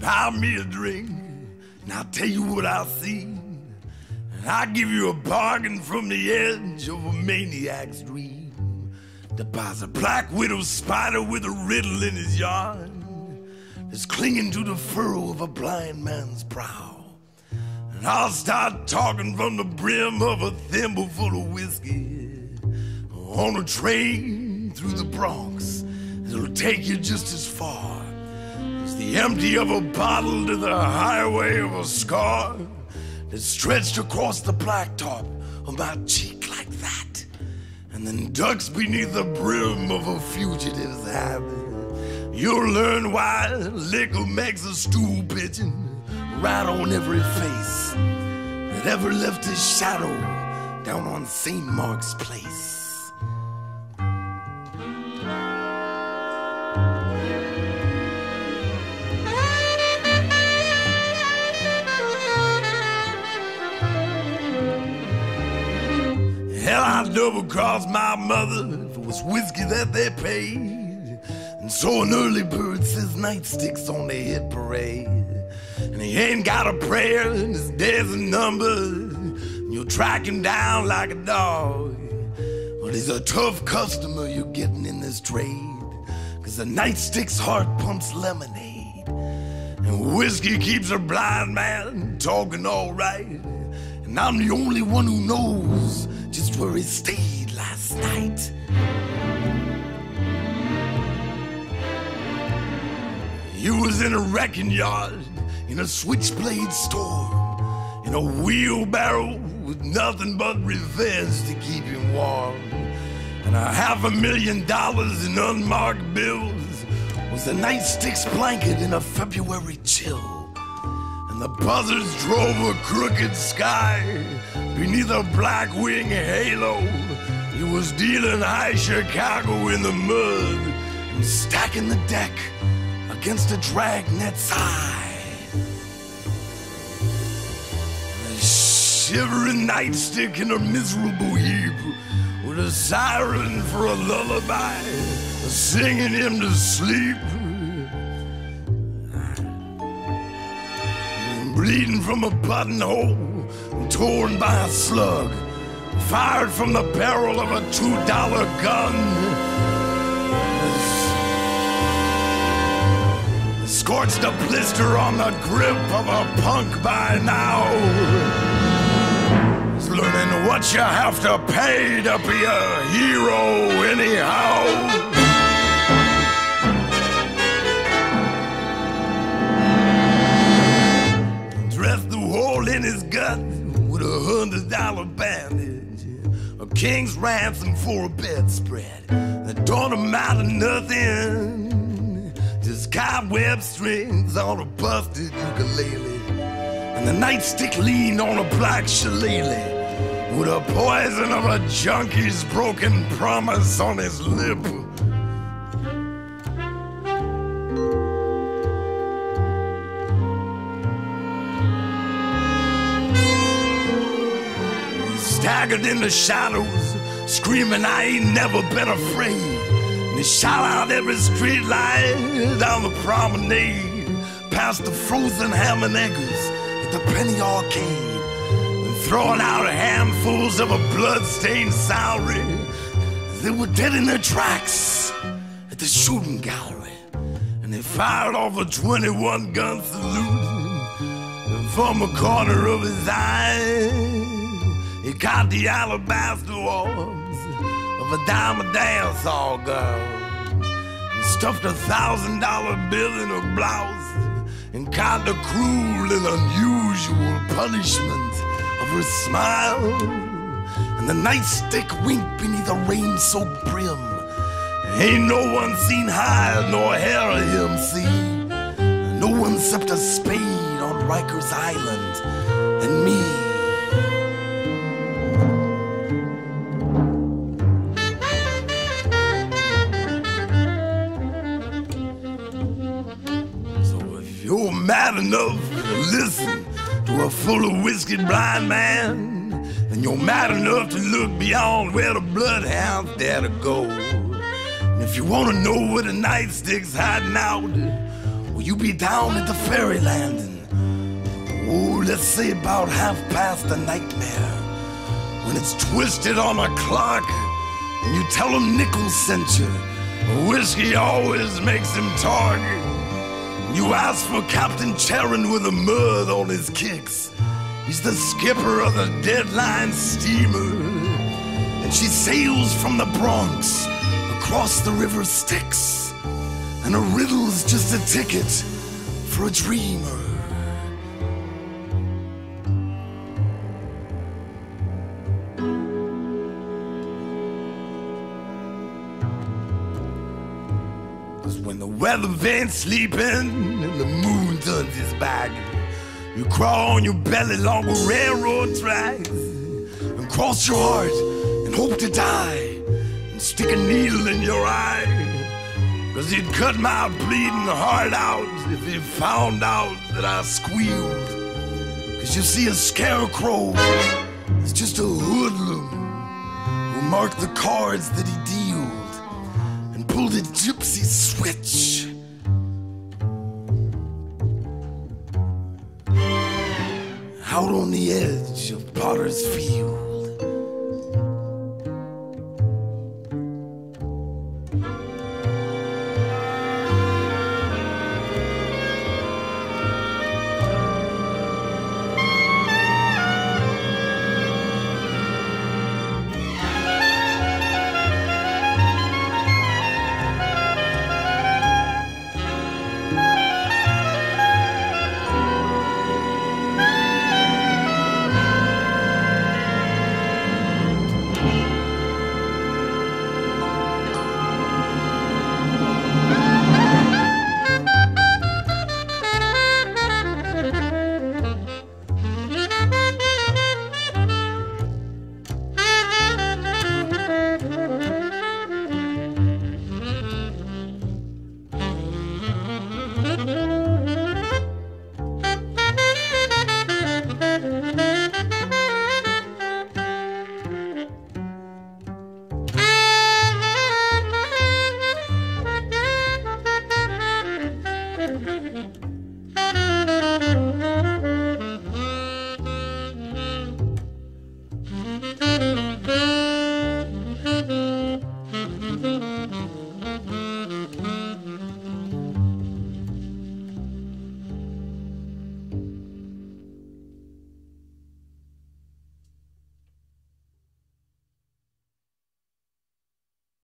buy me a drink, and I'll tell you what I see. And I'll give you a bargain from the edge of a maniac's dream. To buys a black widow spider with a riddle in his yard, that's clinging to the furrow of a blind man's brow. And I'll start talking from the brim of a thimble full of whiskey on a train through the Bronx. It'll take you just as far as the empty of a bottle to the highway of a scar that's stretched across the blacktop of my cheek like that, and then ducks beneath the brim of a fugitive's habit. You'll learn why liquor makes a stool pigeon right on every face that ever left his shadow down on St. Mark's Place. Hell, I'd double-cross my mother if it was whiskey that they paid. And so an early bird says nightsticks on the hit parade. And he ain't got a prayer and his days are numbered. And you'll track him down like a dog. But he's a tough customer you're getting in this trade. 'Cause the nightstick's heart pumps lemonade. And whiskey keeps a blind man talking all right. And I'm the only one who knows just where he stayed last night. He was in a wrecking yard, in a switchblade store, in a wheelbarrow with nothing but revenge to keep him warm. And $500,000 in unmarked bills was the nightstick's blanket in a February chill. And the buzzards drove a crooked sky beneath a black wing halo. He was dealing high Chicago in the mud and stacking the deck against a dragnet's eye. A shivering nightstick in a miserable heap, with a siren for a lullaby, singing him to sleep. Bleeding from a buttonhole, torn by a slug, fired from the barrel of a $2 gun. Scorched a blister on the grip of a punk by now. He's learning what you have to pay to be a hero anyhow. Dressed the hole in his gut with a $100 bandage, a king's ransom for a bedspread that don't amount to nothing. Just cobweb strings on a busted ukulele, and the nightstick leaned on a black shillelagh with a poison of a junkie's broken promise on his lip. He staggered in the shadows, screaming, "I ain't never been afraid." He shot out every street light down the promenade, past the frozen ham and eggers at the Penny Arcade, and throwing out handfuls of a blood-stained salary. They were dead in their tracks at the shooting gallery, and they fired off a 21-gun salute, and from the corner of his eye, he caught the alabaster orbs of a dime dance hall girl, and stuffed a $1,000 bill in her blouse, and caught the cruel and unusual punishment of her smile. And the nightstick winked beneath a rain-soaked brim. Ain't no one seen hide nor hair of him see, no one except a spade on Rikers Island and me. You're mad enough to listen to a full of whiskey blind man, and you're mad enough to look beyond where the bloodhounds dare to go. And if you want to know where the nightstick's hiding out, Will you be down at the ferry landing? Oh, let's say about 1/2 a nightmare. When it's twisted on a clock, and you tell him Nichols sent you. Whiskey always makes him talk. You ask for Captain Charon with a mud on his kicks. He's the skipper of the Deadline steamer. And she sails from the Bronx across the river Styx. And a riddle's just a ticket for a dreamer. When the weather vane's sleeping and the moon turns its back, you crawl on your belly along the railroad tracks and cross your heart and hope to die and stick a needle in your eye. 'Cause he'd cut my bleeding heart out if he found out that I squealed. 'Cause you see, a scarecrow is just a hoodlum who marked the cards that he dealt and pulled a gypsy switch. Out on the edge of Potter's Field.